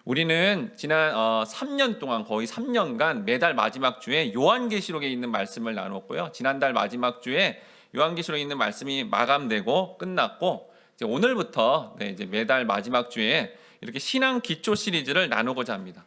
우리는 지난 3년 동안 거의 3년간 매달 마지막 주에 요한계시록에 있는 말씀을 나눴고요. 지난달 마지막 주에 요한계시록에 있는 말씀이 마감되고 끝났고 이제 오늘부터 이제 매달 마지막 주에 이렇게 신앙 기초 시리즈를 나누고자 합니다.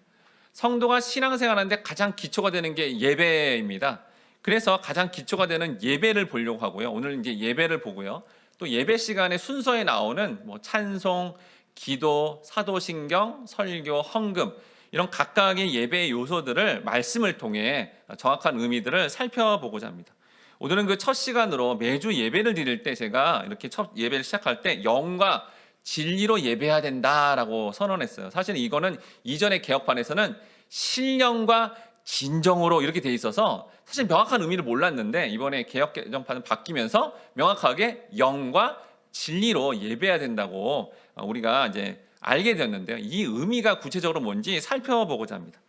성도가 신앙생활하는데 가장 기초가 되는 게 예배입니다. 그래서 가장 기초가 되는 예배를 보려고 하고요. 오늘 이제 예배를 보고요. 또 예배 시간에 순서에 나오는 뭐 찬송, 기도, 사도신경, 설교, 헌금 이런 각각의 예배의 요소들을 말씀을 통해 정확한 의미들을 살펴보고자 합니다. 오늘은 그 첫 시간으로 매주 예배를 드릴 때 제가 이렇게 첫 예배를 시작할 때 영과 진리로 예배해야 된다라고 선언했어요. 사실 이거는 이전의 개혁판에서는 신령과 진정으로 이렇게 돼 있어서 사실 명확한 의미를 몰랐는데 이번에 개혁 개정판은 바뀌면서 명확하게 영과 진리로 예배해야 된다고 우리가 이제 알게 되었는데요. 이 의미가 구체적으로 뭔지 살펴보고자 합니다.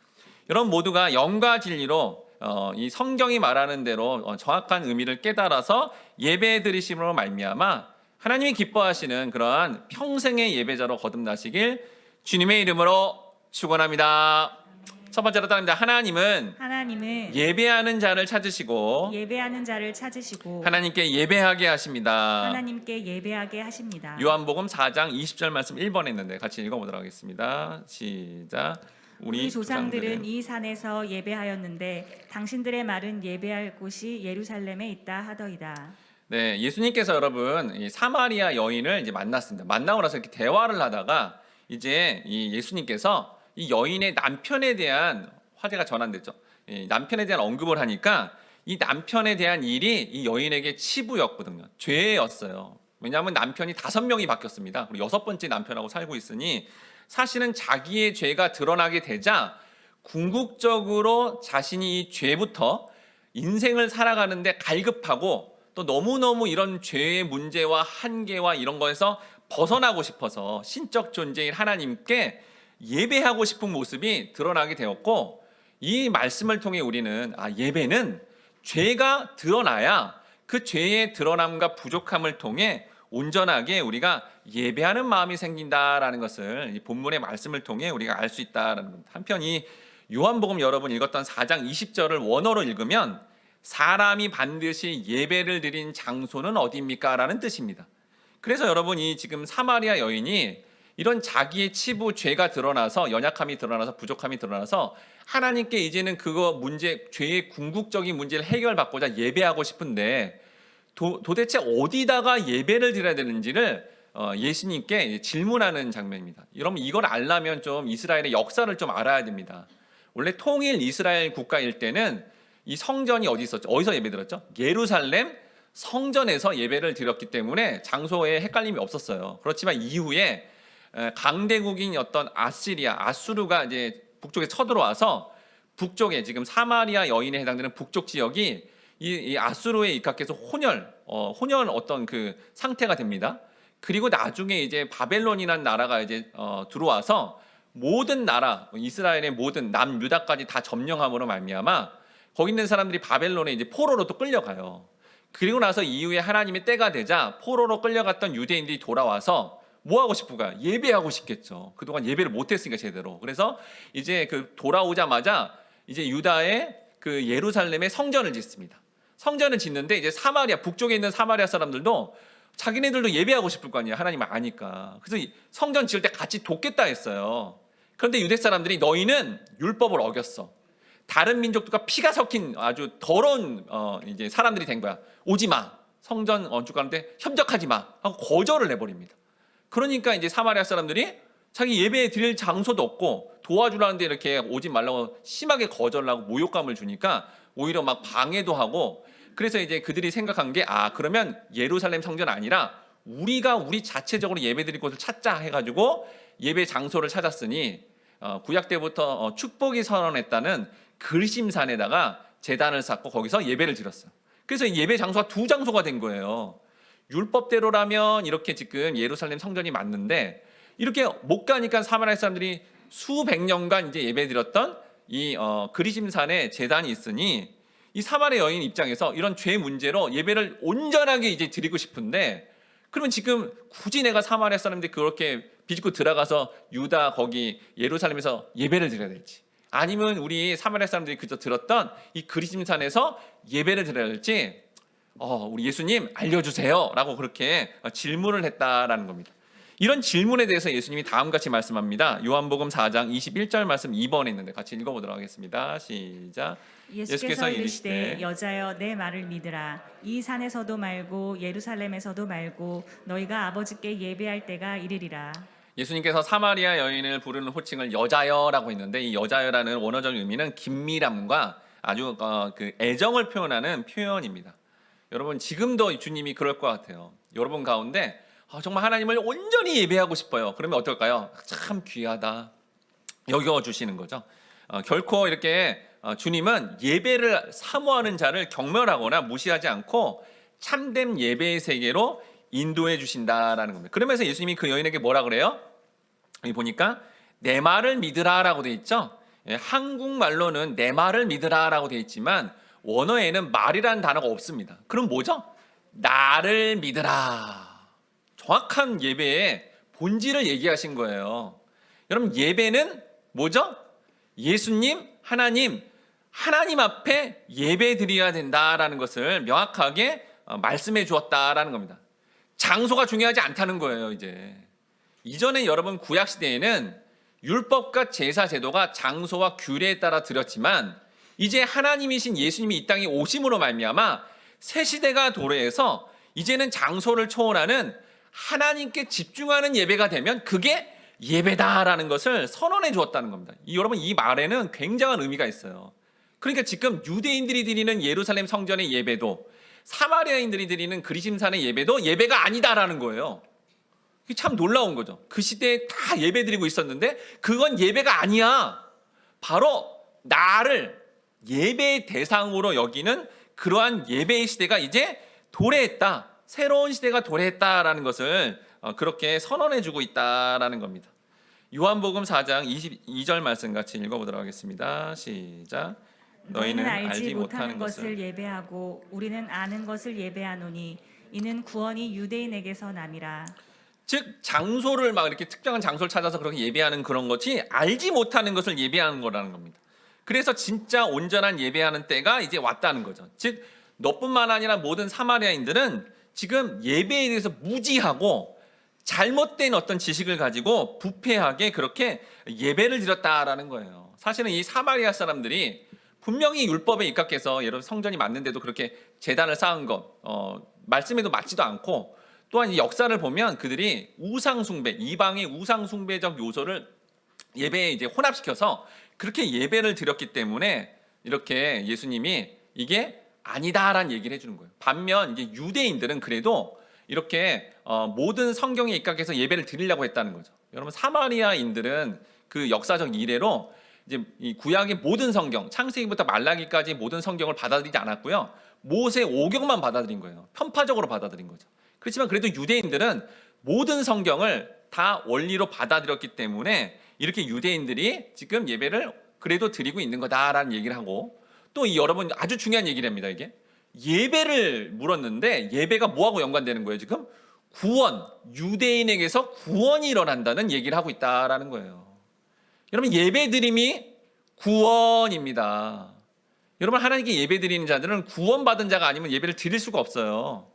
여러분 모두가 영과 진리로 이 성경이 말하는 대로 정확한 의미를 깨달아서 예배 드리심으로 말미암아 하나님이 기뻐하시는 그러한 평생의 예배자로 거듭나시길 주님의 이름으로 축원합니다. 첫 번째로 따릅니다. 하나님은 예배하는 자를 찾으시고 하나님께 예배하게 하십니다. 요한복음 4장 20절 말씀 1번 했는데 같이 읽어보도록 하겠습니다. 시작. 우리 조상들은 이 산에서 예배하였는데 당신들의 말은 예배할 곳이 예루살렘에 있다 하더이다. 네, 예수님께서 여러분 이 사마리아 여인을 이제 만났습니다. 만나고 나서 이렇게 대화를 하다가 이제 이 예수님께서 이 여인의 남편에 대한 화제가 전환됐죠. 이 남편에 대한 언급을 하니까 이 남편에 대한 일이 이 여인에게 치부였거든요. 죄였어요. 왜냐하면 남편이 5명이 바뀌었습니다. 그리고 6번째 남편하고 살고 있으니 사실은 자기의 죄가 드러나게 되자 궁극적으로 자신이 이 죄부터 인생을 살아가는데 갈급하고 또 너무너무 이런 죄의 문제와 한계와 이런 거에서 벗어나고 싶어서 신적 존재인 하나님께 예배하고 싶은 모습이 드러나게 되었고 이 말씀을 통해 우리는 예배는 죄가 드러나야 그 죄의 드러남과 부족함을 통해 온전하게 우리가 예배하는 마음이 생긴다라는 것을 이 본문의 말씀을 통해 우리가 알 수 있다라는 겁니다. 한편 이 요한복음 여러분 읽었던 4장 20절을 원어로 읽으면 사람이 반드시 예배를 드린 장소는 어디입니까? 라는 뜻입니다. 그래서 여러분 이 지금 사마리아 여인이 이런 자기의 치부 죄가 드러나서 연약함이 드러나서 부족함이 드러나서 하나님께 이제는 그거 문제 죄의 궁극적인 문제를 해결받고자 예배하고 싶은데 도대체 어디다가 예배를 드려야 되는지를 예수님께 질문하는 장면입니다. 여러분 이걸 알려면 좀 이스라엘의 역사를 좀 알아야 됩니다. 원래 통일 이스라엘 국가일 때는 이 성전이 어디 있었죠? 어디서 예배드렸죠? 예루살렘 성전에서 예배를 드렸기 때문에 장소에 헷갈림이 없었어요. 그렇지만 이후에 강대국인 아수르가 이제 북쪽에 쳐들어와서 북쪽에 지금 사마리아 여인에 해당되는 북쪽 지역이 이 아수르에 입각해서 혼혈 어떤 그 상태가 됩니다. 그리고 나중에 이제 바벨론이라는 나라가 이제 들어와서 모든 나라 이스라엘의 모든 남유다까지 다 점령함으로 말미암아 거기 있는 사람들이 바벨론에 이제 포로로 또 끌려가요. 그리고 나서 이후에 하나님의 때가 되자 포로로 끌려갔던 유대인들이 돌아와서 뭐 하고 싶을까요? 예배하고 싶겠죠. 그동안 예배를 못했으니까 제대로. 그래서 이제 그 돌아오자마자 이제 유다의 그 예루살렘에 성전을 짓습니다. 성전을 짓는데 이제 사마리아 북쪽에 있는 사마리아 사람들도 자기네들도 예배하고 싶을 거 아니에요. 하나님을 아니까. 그래서 성전 지을 때 같이 돕겠다 했어요. 그런데 유대 사람들이 너희는 율법을 어겼어. 다른 민족들과 피가 섞인 아주 더러운 이제 사람들이 된 거야. 오지 마. 성전 건축하는데 협력하지 마. 하고 거절을 해버립니다. 그러니까 이제 사마리아 사람들이 자기 예배 드릴 장소도 없고 도와주라는데 이렇게 오지 말라고 심하게 거절을 하고 모욕감을 주니까 오히려 막 방해도 하고 그래서 이제 그들이 생각한 게 그러면 예루살렘 성전 아니라 우리가 우리 자체적으로 예배 드릴 곳을 찾자 해가지고 예배 장소를 찾았으니 구약 때부터 축복이 선언했다는 그리심산에다가 제단을 쌓고 거기서 예배를 드렸어요. 그래서 예배 장소가 2장소가 된 거예요. 율법대로라면 이렇게 지금 예루살렘 성전이 맞는데 이렇게 못 가니까 사마리아 사람들이 수백 년간 이제 예배드렸던 이 그리심산에 제단이 있으니 이 사마리아 여인 입장에서 이런 죄 문제로 예배를 온전하게 이제 드리고 싶은데 그러면 지금 굳이 내가 사마리아 사람들이 그렇게 비집고 들어가서 유다 거기 예루살렘에서 예배를 드려야 될지, 아니면 우리 사마리아 사람들이 그저 들었던 이 그리심산에서 예배를 드려야 될지 우리 예수님 알려주세요라고 그렇게 질문을 했다라는 겁니다. 이런 질문에 대해서 예수님이 다음같이 말씀합니다. 요한복음 4장 21절 말씀 2번에 있는데 같이 읽어보도록 하겠습니다. 시작. 예수께서 이르시되 여자여 내 말을 믿으라. 이 산에서도 말고 예루살렘에서도 말고 너희가 아버지께 예배할 때가 이르리라. 예수님께서 사마리아 여인을 부르는 호칭을 여자여라고 했는데, 이 여자여라는 원어적 의미는 긴밀함과 아주 그 애정을 표현하는 표현입니다. 여러분 지금도 주님이 그럴 것 같아요. 여러분 가운데 정말 하나님을 온전히 예배하고 싶어요. 그러면 어떨까요? 참 귀하다 여겨주시는 거죠. 결코 이렇게 주님은 예배를 사모하는 자를 경멸하거나 무시하지 않고 참된 예배의 세계로 인도해 주신다라는 겁니다. 그러면서 예수님이 그 여인에게 뭐라 그래요? 여기 보니까 내 말을 믿으라라고 돼 있죠. 한국말로는 내 말을 믿으라라고 돼 있지만 원어에는 말이라는 단어가 없습니다. 그럼 뭐죠? 나를 믿으라. 정확한 예배의 본질을 얘기하신 거예요. 여러분 예배는 뭐죠? 예수님, 하나님 앞에 예배 드려야 된다라는 것을 명확하게 말씀해 주었다라는 겁니다. 장소가 중요하지 않다는 거예요. 이전에 여러분 구약 시대에는 율법과 제사 제도가 장소와 규례에 따라 드렸지만, 이제 하나님이신 예수님이 이 땅에 오심으로 말미암아 새 시대가 도래해서 이제는 장소를 초월하는 하나님께 집중하는 예배가 되면 그게 예배다라는 것을 선언해 주었다는 겁니다. 여러분 이 말에는 굉장한 의미가 있어요. 그러니까 지금 유대인들이 드리는 예루살렘 성전의 예배도, 사마리아인들이 드리는 그리심산의 예배도 예배가 아니다라는 거예요. 이게 참 놀라운 거죠. 그 시대에 다 예배 드리고 있었는데 그건 예배가 아니야. 바로 나를 예배의 대상으로 여기는 그러한 예배의 시대가 이제 도래했다. 새로운 시대가 도래했다라는 것을 그렇게 선언해 주고 있다라는 겁니다. 요한복음 4장 22절 말씀 같이 읽어보도록 하겠습니다. 시작. 너희는 알지 못하는 것을 예배하고 우리는 아는 것을 예배하노니 이는 구원이 유대인에게서 남이라. 즉 장소를 막 이렇게 특정한 장소를 찾아서 그렇게 예배하는 그런 것이 알지 못하는 것을 예배하는 거라는 겁니다. 그래서 진짜 온전한 예배하는 때가 이제 왔다는 거죠. 즉 너뿐만 아니라 모든 사마리아인들은 지금 예배에 대해서 무지하고 잘못된 어떤 지식을 가지고 부패하게 그렇게 예배를 드렸다라는 거예요. 사실은 이 사마리아 사람들이 분명히 율법에 입각해서 여러분 성전이 맞는데도 그렇게 제단을 쌓은 것 말씀에도 맞지도 않고, 또한 이 역사를 보면 그들이 우상 숭배, 이방의 우상 숭배적 요소를 예배에 이제 혼합시켜서 그렇게 예배를 드렸기 때문에 이렇게 예수님이 이게 아니다라는 얘기를 해주는 거예요. 반면 이제 유대인들은 그래도 이렇게 모든 성경에 입각해서 예배를 드리려고 했다는 거죠. 여러분 사마리아인들은 그 역사적 이래로 이제 이 구약의 모든 성경, 창세기부터 말라기까지 모든 성경을 받아들이지 않았고요. 모세 5경만 받아들인 거예요. 편파적으로 받아들인 거죠. 그렇지만 그래도 유대인들은 모든 성경을 다 원리로 받아들였기 때문에 이렇게 유대인들이 지금 예배를 그래도 드리고 있는 거다라는 얘기를 하고, 또 이 여러분 아주 중요한 얘기를 합니다. 이게 예배를 물었는데 예배가 뭐하고 연관되는 거예요? 지금 구원, 유대인에게서 구원이 일어난다는 얘기를 하고 있다라는 거예요. 여러분 예배 드림이 구원입니다. 여러분 하나님께 예배 드리는 자들은 구원받은 자가 아니면 예배를 드릴 수가 없어요.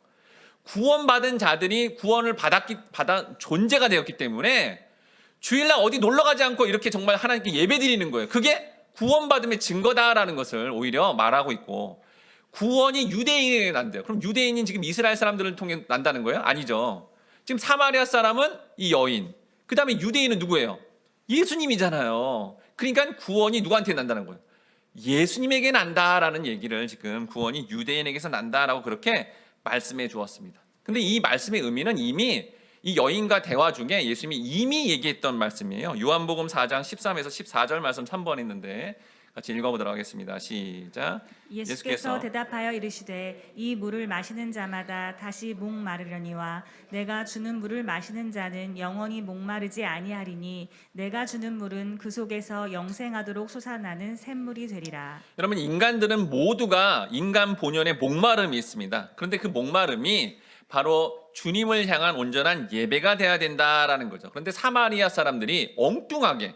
구원받은 자들이 구원을 받아 존재가 되었기 때문에 주일날 어디 놀러 가지 않고 이렇게 정말 하나님께 예배 드리는 거예요. 그게 구원받음의 증거다라는 것을 오히려 말하고 있고, 구원이 유대인에게 난대요. 그럼 유대인인 지금 이스라엘 사람들을 통해 난다는 거예요? 아니죠. 지금 사마리아 사람은 이 여인, 그 다음에 유대인은 누구예요? 예수님이잖아요. 그러니까 구원이 누구한테 난다는 거예요? 예수님에게 난다라는 얘기를 지금 구원이 유대인에게서 난다라고 그렇게 말씀해 주었습니다. 근데 이 말씀의 의미는 이미 이 여인과 대화 중에 예수님이 이미 얘기했던 말씀이에요. 요한복음 4장 13에서 14절 말씀 3번 있는데 같이 읽어보도록 하겠습니다. 시작. 예수께서 대답하여 이르시되 이 물을 마시는 자마다 다시 목마르려니와 내가 주는 물을 마시는 자는 영원히 목마르지 아니하리니 내가 주는 물은 그 속에서 영생하도록 솟아나는 샘물이 되리라. 여러분 인간들은 모두가 인간 본연의 목마름이 있습니다. 그런데 그 목마름이 바로 주님을 향한 온전한 예배가 돼야 된다라는 거죠. 그런데 사마리아 사람들이 엉뚱하게,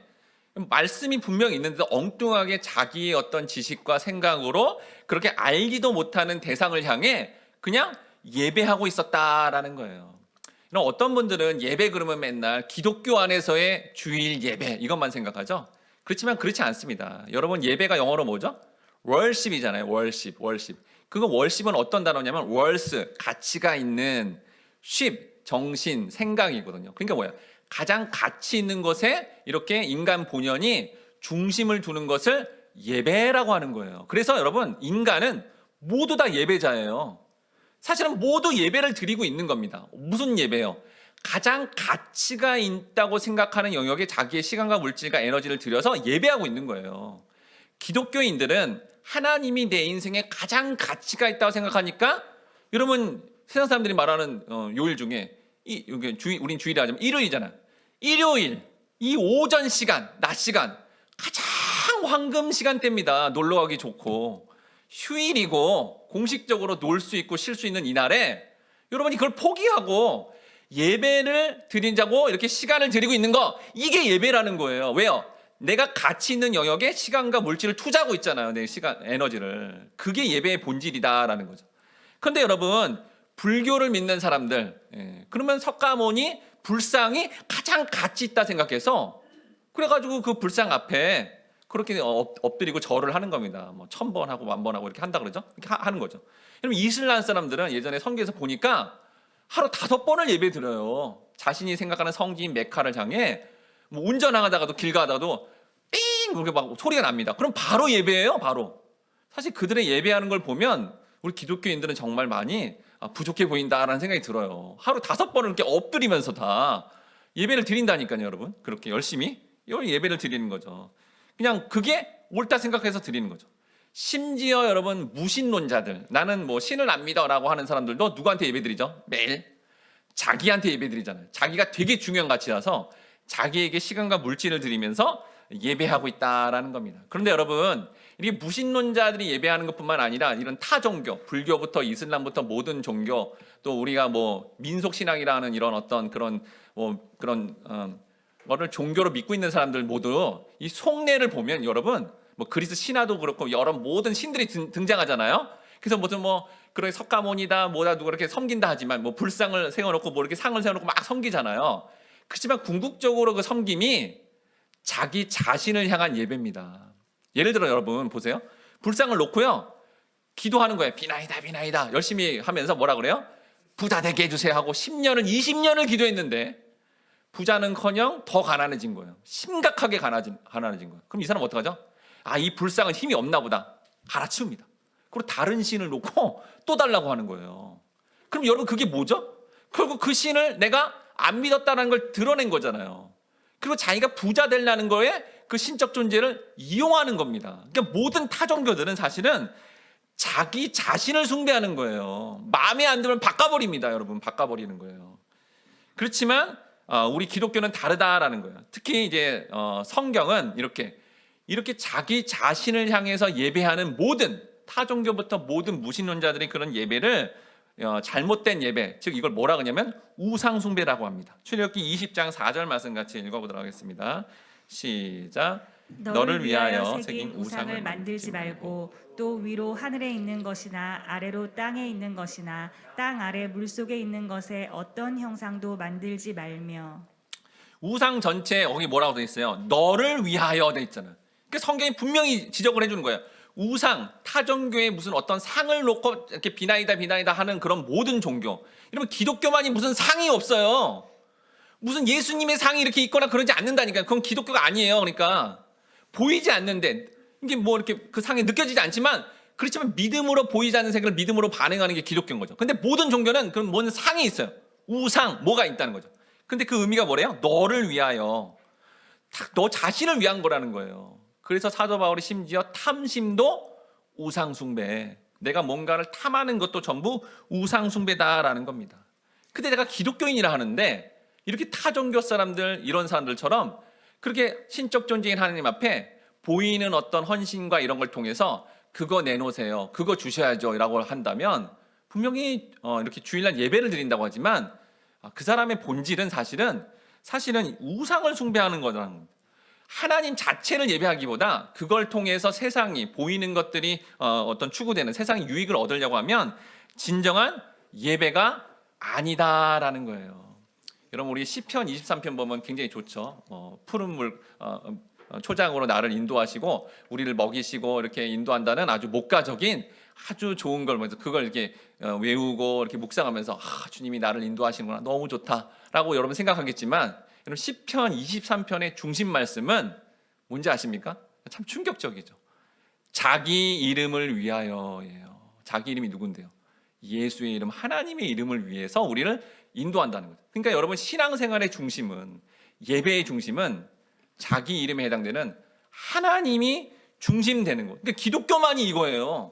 말씀이 분명히 있는데 엉뚱하게 자기의 어떤 지식과 생각으로 그렇게 알지도 못하는 대상을 향해 그냥 예배하고 있었다라는 거예요. 그럼 어떤 분들은 예배 그러면 맨날 기독교 안에서의 주일 예배 이것만 생각하죠. 그렇지만 그렇지 않습니다. 여러분, 예배가 영어로 뭐죠? 월십이잖아요. 월십. 그거 월십은 어떤 단어냐면 월스, 가치가 있는, 쉽, 정신, 생각이거든요. 그러니까 뭐야? 가장 가치 있는 것에 이렇게 인간 본연이 중심을 두는 것을 예배라고 하는 거예요. 그래서 여러분, 인간은 모두 다 예배자예요. 사실은 모두 예배를 드리고 있는 겁니다. 무슨 예배요? 가장 가치가 있다고 생각하는 영역에 자기의 시간과 물질과 에너지를 들여서 예배하고 있는 거예요. 기독교인들은 하나님이 내 인생에 가장 가치가 있다고 생각하니까, 여러분, 세상 사람들이 말하는 요일 중에 우린 주일이 아니면 일요일이잖아요. 일요일, 이 오전 시간, 낮 시간 가장 황금 시간대입니다. 놀러 가기 좋고 휴일이고 공식적으로 놀 수 있고 쉴 수 있는 이날에 여러분이 그걸 포기하고 예배를 드리자고 이렇게 시간을 드리고 있는 거, 이게 예배라는 거예요. 왜요? 내가 가치 있는 영역에 시간과 물질을 투자하고 있잖아요. 내 시간, 에너지를. 그게 예배의 본질이다라는 거죠. 그런데 여러분, 불교를 믿는 사람들, 그러면 석가모니 불상이 가장 가치 있다 생각해서 그래가지고 그 불상 앞에 그렇게 엎드리고 절을 하는 겁니다. 뭐 1000번 하고 1000번 하고 이렇게 한다 그러죠. 이렇게 하는 거죠. 그럼 이슬람 사람들은 예전에 성경에서 보니까 하루 5번을 예배 드려요. 자신이 생각하는 성지인 메카를 향해 뭐 운전하다가도 길 가다가도 삥 그렇게 막 소리가 납니다. 그럼 바로 예배예요. 바로. 사실 그들의 예배하는 걸 보면 우리 기독교인들은 정말 많이 부족해 보인다라는 생각이 들어요. 하루 5번을 이렇게 엎드리면서 다 예배를 드린다니까요, 여러분. 그렇게 열심히 예배를 드리는 거죠. 그냥 그게 옳다 생각해서 드리는 거죠. 심지어 여러분, 무신론자들, 나는 뭐 신을 안 믿어라고 하는 사람들도 누구한테 예배드리죠? 매일 자기한테 예배드리잖아요. 자기가 되게 중요한 가치라서 자기에게 시간과 물질을 드리면서 예배하고 있다라는 겁니다. 그런데 여러분, 이게 무신론자들이 예배하는 것뿐만 아니라 이런 타 종교, 불교부터 이슬람부터 모든 종교, 또 우리가 뭐 민속 신앙이라는 이런 어떤 그런 거를 종교로 믿고 있는 사람들 모두 이 속내를 보면 여러분, 뭐 그리스 신화도 그렇고 여러 모든 신들이 등장하잖아요. 그래서 무슨 뭐 그런 석가모니다 뭐다 누가 이렇게 섬긴다 하지만 뭐 불상을 세워놓고 뭐 이렇게 상을 세워놓고 막 섬기잖아요. 그렇지만 궁극적으로 그 섬김이 자기 자신을 향한 예배입니다. 예를 들어 여러분 보세요. 불상을 놓고요, 기도하는 거예요. 비나이다 열심히 하면서 뭐라 그래요? 부자 되게 해주세요 하고 10년을 20년을 기도했는데 부자는커녕 더 가난해진 거예요. 심각하게 가난해진 거예요. 그럼 이 사람 어떡하죠? 이 불상은 힘이 없나 보다. 갈아치웁니다. 그리고 다른 신을 놓고 또 달라고 하는 거예요. 그럼 여러분, 그게 뭐죠? 결국 그 신을 내가 안 믿었다는 걸 드러낸 거잖아요. 그리고 자기가 부자 되려는 거에 그 신적 존재를 이용하는 겁니다. 그러니까 모든 타 종교들은 사실은 자기 자신을 숭배하는 거예요. 마음에 안 들면 바꿔버립니다. 여러분, 바꿔버리는 거예요. 그렇지만 우리 기독교는 다르다라는 거예요. 특히 이제 성경은 이렇게 자기 자신을 향해서 예배하는 모든 타 종교부터 모든 무신론자들이 그런 예배를 잘못된 예배, 즉 이걸 뭐라 그러냐면 우상 숭배라고 합니다. 출애굽기 20장 4절 말씀 같이 읽어보도록 하겠습니다. 시작. 너를 위하여 새긴 우상을 만들지 말고 또 위로 하늘에 있는 것이나 아래로 땅에 있는 것이나 땅 아래 물속에 있는 것에 어떤 형상도 만들지 말며. 우상 전체에 여기 뭐라고 되어 있어요? 너를 위하여 되어 있잖아요. 그러니까 성경이 분명히 지적을 해주는 거예요. 우상, 타종교에 무슨 어떤 상을 놓고 이렇게 비나이다 하는 그런 모든 종교, 이러면 기독교만이 무슨 상이 없어요. 무슨 예수님의 상이 이렇게 있거나 그러지 않는다니까. 그건 기독교가 아니에요. 그러니까 보이지 않는데, 이게 뭐 이렇게 그 상이 느껴지지 않지만, 그렇지만 믿음으로 보이지 않는 세계를 믿음으로 반응하는 게 기독교인 거죠. 근데 모든 종교는 그런 뭔 상이 있어요. 우상, 뭐가 있다는 거죠. 근데 그 의미가 뭐래요? 너를 위하여, 너 자신을 위한 거라는 거예요. 그래서 사도 바울이 심지어 탐심도 우상 숭배, 내가 뭔가를 탐하는 것도 전부 우상 숭배다라는 겁니다. 근데 내가 기독교인이라 하는데 이렇게 타 종교 사람들, 이런 사람들처럼 그렇게 신적 존재인 하나님 앞에 보이는 어떤 헌신과 이런 걸 통해서 그거 내놓으세요, 그거 주셔야죠 라고 한다면 분명히 이렇게 주일날 예배를 드린다고 하지만 그 사람의 본질은 사실은 우상을 숭배하는 거라는 겁니다. 하나님 자체를 예배하기보다 그걸 통해서 세상이 보이는 것들이 어떤 추구되는 세상의 유익을 얻으려고 하면 진정한 예배가 아니다라는 거예요. 여러분 우리 시편 23편 보면 굉장히 좋죠. 푸른 물 초장으로 나를 인도하시고 우리를 먹이시고 이렇게 인도한다는 아주 목가적인 아주 좋은 걸 먼저 그걸 이렇게 외우고 이렇게 묵상하면서 주님이 나를 인도하시는구나 너무 좋다라고 여러분 생각하겠지만 여러분 시편 23편의 중심 말씀은 뭔지 아십니까? 참 충격적이죠. 자기 이름을 위하여예요. 자기 이름이 누군데요? 예수의 이름, 하나님의 이름을 위해서 우리를 인도한다는 거죠. 그러니까 여러분 신앙생활의 중심은 예배의 중심은 자기 이름에 해당되는 하나님이 중심되는 것. 그러니까 기독교만이 이거예요.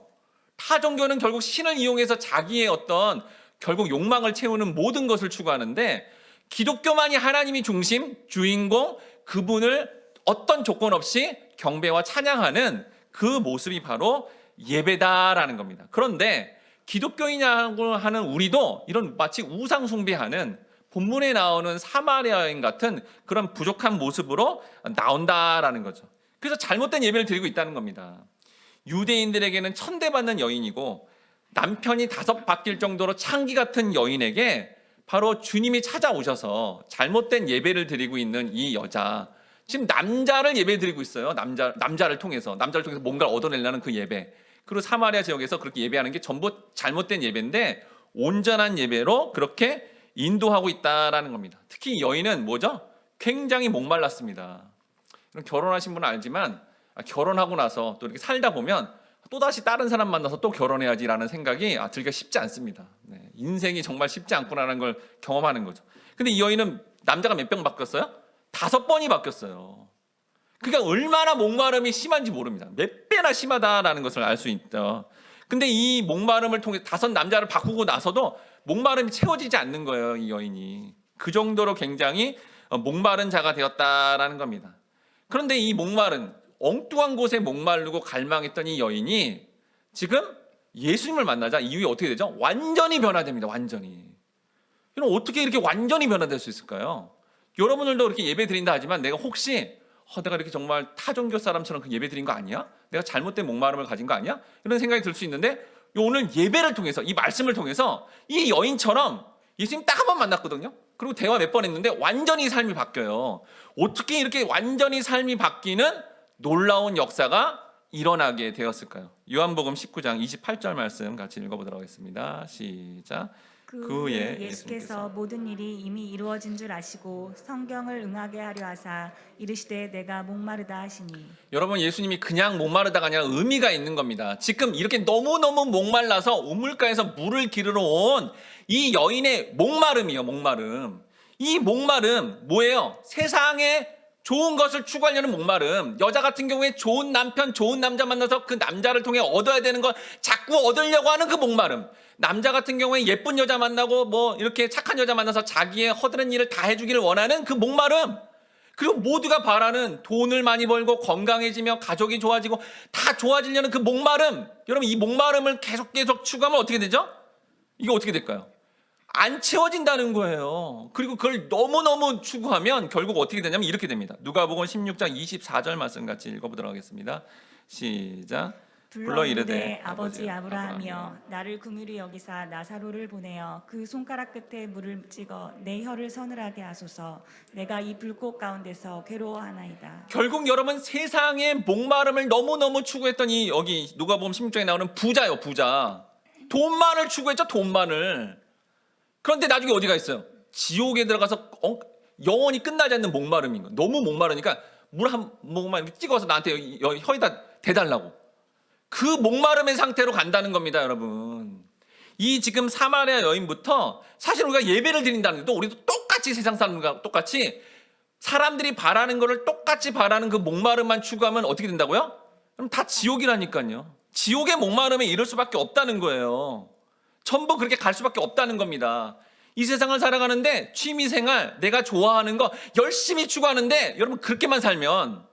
타 종교는 결국 신을 이용해서 자기의 어떤 결국 욕망을 채우는 모든 것을 추구하는데 기독교만이 하나님이 중심, 주인공, 그분을 어떤 조건 없이 경배와 찬양하는 그 모습이 바로 예배다라는 겁니다. 그런데 기독교인이라고 하는 우리도 이런 마치 우상 숭배하는 본문에 나오는 사마리아 여인 같은 그런 부족한 모습으로 나온다라는 거죠. 그래서 잘못된 예배를 드리고 있다는 겁니다. 유대인들에게는 천대받는 여인이고 남편이 5 바뀔 정도로 창기 같은 여인에게 바로 주님이 찾아오셔서 잘못된 예배를 드리고 있는 이 여자, 지금 남자를 예배 드리고 있어요. 남자를 통해서 뭔가를 얻어내려는 그 예배. 그리고 사마리아 지역에서 그렇게 예배하는 게 전부 잘못된 예배인데 온전한 예배로 그렇게 인도하고 있다라는 겁니다. 특히 이 여인은 뭐죠? 굉장히 목말랐습니다. 결혼하신 분은 알지만 결혼하고 나서 또 이렇게 살다 보면 또다시 다른 사람 만나서 또 결혼해야지라는 생각이 들기가 쉽지 않습니다. 네, 인생이 정말 쉽지 않구나라는 걸 경험하는 거죠. 근데 이 여인은 남자가 몇 번 바뀌었어요? 5번이 바뀌었어요. 그러니까 얼마나 목마름이 심한지 모릅니다. 몇 배나 심하다라는 것을 알 수 있죠. 근데 이 목마름을 통해 5 남자를 바꾸고 나서도 목마름이 채워지지 않는 거예요. 이 여인이. 그 정도로 굉장히 목마른 자가 되었다라는 겁니다. 그런데 이 목마른 엉뚱한 곳에 목마르고 갈망했던 이 여인이 지금 예수님을 만나자 이후에 어떻게 되죠? 완전히 변화됩니다. 완전히. 여러분 어떻게 이렇게 완전히 변화될 수 있을까요? 여러분들도 이렇게 예배 드린다 하지만 내가 혹시 내가 이렇게 정말 타종교 사람처럼 그 예배 드린 거 아니야? 내가 잘못된 목마름을 가진 거 아니야? 이런 생각이 들 수 있는데 오늘 예배를 통해서 이 말씀을 통해서 이 여인처럼 예수님 딱 한 번 만났거든요. 그리고 대화 몇 번 했는데 완전히 삶이 바뀌어요. 어떻게 이렇게 완전히 삶이 바뀌는 놀라운 역사가 일어나게 되었을까요? 요한복음 19장 28절 말씀 같이 읽어보도록 하겠습니다. 시작. 그 그 후에 예수께서 모든 일이 이미 이루어진 줄 아시고 성경을 응하게 하려 하사 이르시되 내가 목마르다 하시니. 여러분 예수님이 그냥 목마르다가 아니라 의미가 있는 겁니다. 지금 이렇게 너무너무 목말라서 우물가에서 물을 기르러 온 이 여인의 목마름이요. 목마름. 이 목마름 뭐예요? 세상에 좋은 것을 추구하려는 목마름. 여자 같은 경우에 좋은 남편, 좋은 남자 만나서 그 남자를 통해 얻어야 되는 걸 자꾸 얻으려고 하는 그 목마름. 남자 같은 경우에 예쁜 여자 만나고 이렇게 착한 여자 만나서 자기의 허드렛 일을 다 해주기를 원하는 그 목마름. 그리고 모두가 바라는 돈을 많이 벌고 건강해지며 가족이 좋아지고 다 좋아지려는 그 목마름. 여러분 이 목마름을 계속 추구하면 어떻게 되죠? 이게 어떻게 될까요? 안 채워진다는 거예요. 그리고 그걸 너무너무 추구하면 결국 어떻게 되냐면 이렇게 됩니다. 누가복음 16장 24절 말씀 같이 읽어보도록 하겠습니다. 시작. 불러 이르되 아버지 아브라함이여 나를 긍휼히 여기사 나사로를 보내어 그 손가락 끝에 물을 찍어 내 혀를 서늘하게 하소서. 내가 이 불꽃 가운데서 괴로워하나이다. 결국 여러분 세상의 목마름을 너무너무 추구했던 이 여기 누가복음 16장에 나오는 부자요. 부자. 돈만을 추구했죠. 돈만을. 그런데 나중에 어디가 있어요? 지옥에 들어가서 영원히 끝나지 않는 목마름인 거예요. 너무 목마르니까 물 한 모금만 찍어서 나한테 혀에다 대달라고. 그 목마름의 상태로 간다는 겁니다, 여러분. 이 지금 사마리아 여인부터 사실 우리가 예배를 드린다는 것도 우리도 똑같이 세상 사람과 똑같이 사람들이 바라는 거를 똑같이 바라는 그 목마름만 추구하면 어떻게 된다고요? 그럼 다 지옥이라니까요. 지옥의 목마름에 이를 수밖에 없다는 거예요. 전부 그렇게 갈 수밖에 없다는 겁니다. 이 세상을 살아가는데 취미생활, 내가 좋아하는 거 열심히 추구하는데 여러분 그렇게만 살면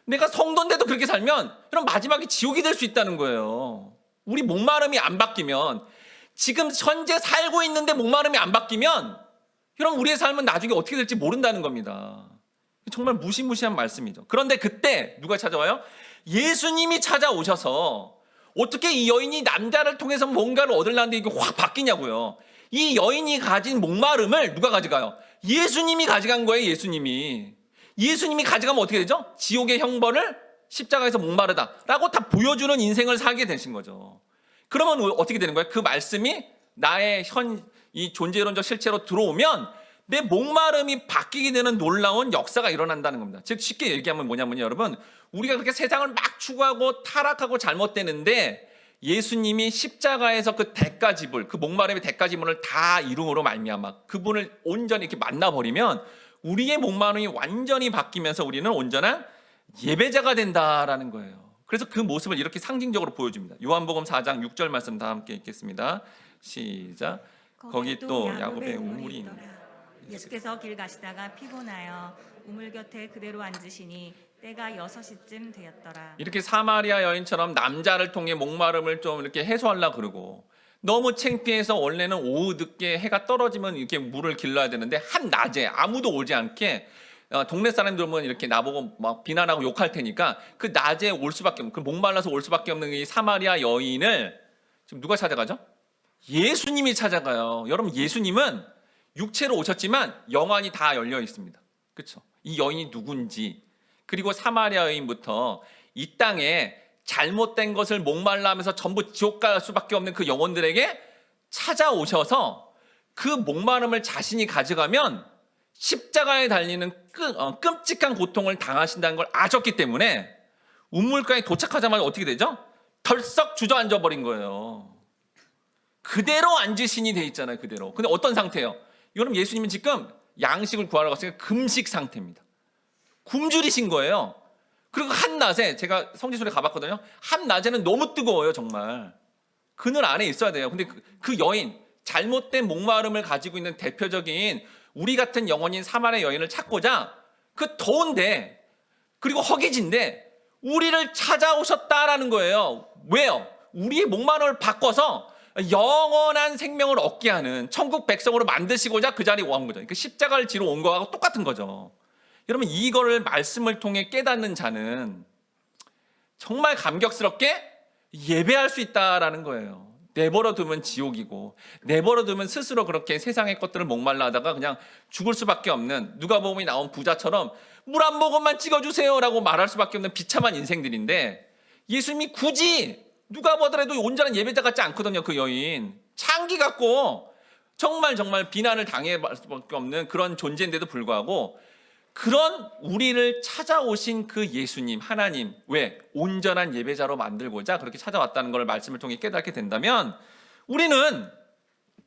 내가 성도인데도 그렇게 살면 여러분 마지막에 지옥이 될 수 있다는 거예요. 우리 목마름이 안 바뀌면 지금 현재 살고 있는데 목마름이 안 바뀌면 여러분 우리의 삶은 나중에 어떻게 될지 모른다는 겁니다. 정말 무시무시한 말씀이죠. 그런데 그때 누가 찾아와요? 예수님이 찾아오셔서 어떻게 이 여인이 남자를 통해서 뭔가를 얻으려는데 이게 확 바뀌냐고요. 이 여인이 가진 목마름을 누가 가져가요? 예수님이 가져간 거예요. 예수님이 가져가면 어떻게 되죠? 지옥의 형벌을 십자가에서 목마르다라고 다 보여주는 인생을 살게 되신 거죠. 그러면 어떻게 되는 거예요? 그 말씀이 나의 이 존재론적 실체로 들어오면 내 목마름이 바뀌게 되는 놀라운 역사가 일어난다는 겁니다. 즉 쉽게 얘기하면 뭐냐면요, 여러분, 우리가 그렇게 세상을 막 추구하고 타락하고 잘못되는데 예수님이 십자가에서 그 대가지불, 그 목마름의 대가지불을 다 이름으로 말미암아 그분을 온전히 이렇게 만나버리면 우리의 목마름이 완전히 바뀌면서 우리는 온전한 예배자가 된다라는 거예요. 그래서 그 모습을 이렇게 상징적으로 보여줍니다. 요한복음 4장 6절 말씀 다 함께 읽겠습니다. 시작. 거기 또 야곱의 우물이 있노라. 예수께서 길 가시다가 피곤하여 우물 곁에 그대로 앉으시니 때가 6시쯤 되었더라. 이렇게 사마리아 여인처럼 남자를 통해 목마름을 좀 이렇게 해소하려고 그러고 너무 창피해서 원래는 오후 늦게 해가 떨어지면 이렇게 물을 길러야 되는데 한낮에 아무도 오지 않게 동네 사람들 오면 이렇게 나보고 막 비난하고 욕할 테니까 그 낮에 올 수밖에 없는, 그 목말라서 올 수밖에 없는 이 사마리아 여인을 지금 누가 찾아가죠? 예수님이 찾아가요. 여러분, 예수님은 육체로 오셨지만 영안이 다 열려 있습니다. 그렇죠? 이 여인이 누군지, 그리고 사마리아 여인부터 이 땅에 잘못된 것을 목말라 하면서 전부 지옥 갈 수밖에 없는 그 영혼들에게 찾아오셔서 그 목마름을 자신이 가져가면 십자가에 달리는 끔찍한 고통을 당하신다는 걸 아셨기 때문에 우물가에 도착하자마자 어떻게 되죠? 덜썩 주저앉아 버린 거예요. 그대로 앉으신이 돼 있잖아요. 그대로. 근데 어떤 상태예요? 여러분, 예수님은 지금 양식을 구하러 갔으니까 금식 상태입니다. 굶주리신 거예요. 그리고 한낮에, 제가 성지순례 가봤거든요. 한낮에는 너무 뜨거워요. 정말 그늘 안에 있어야 돼요. 근데 그 여인, 잘못된 목마름을 가지고 있는 대표적인 우리 같은 영혼인 사마리아 여인을 찾고자 그 더운데, 그리고 허기진데 우리를 찾아오셨다라는 거예요. 왜요? 우리의 목마름을 바꿔서 영원한 생명을 얻게 하는 천국 백성으로 만드시고자 그 자리에 온 거죠. 그러니까 십자가를 지러 온 거하고 똑같은 거죠. 여러분, 이거를 말씀을 통해 깨닫는 자는 정말 감격스럽게 예배할 수 있다라는 거예요. 내버려 두면 지옥이고, 내버려 두면 스스로 그렇게 세상의 것들을 목말라 하다가 그냥 죽을 수밖에 없는, 누가복음에 나온 부자처럼 물 한 모금만 찍어주세요라고 말할 수밖에 없는 비참한 인생들인데, 예수님이 굳이 누가 보더라도 온전한 예배자 같지 않거든요. 그 여인 창기 같고 정말 비난을 당할 수밖에 없는 그런 존재인데도 불구하고 그런 우리를 찾아오신 그 예수님, 하나님, 왜? 온전한 예배자로 만들고자 그렇게 찾아왔다는 걸 말씀을 통해 깨닫게 된다면 우리는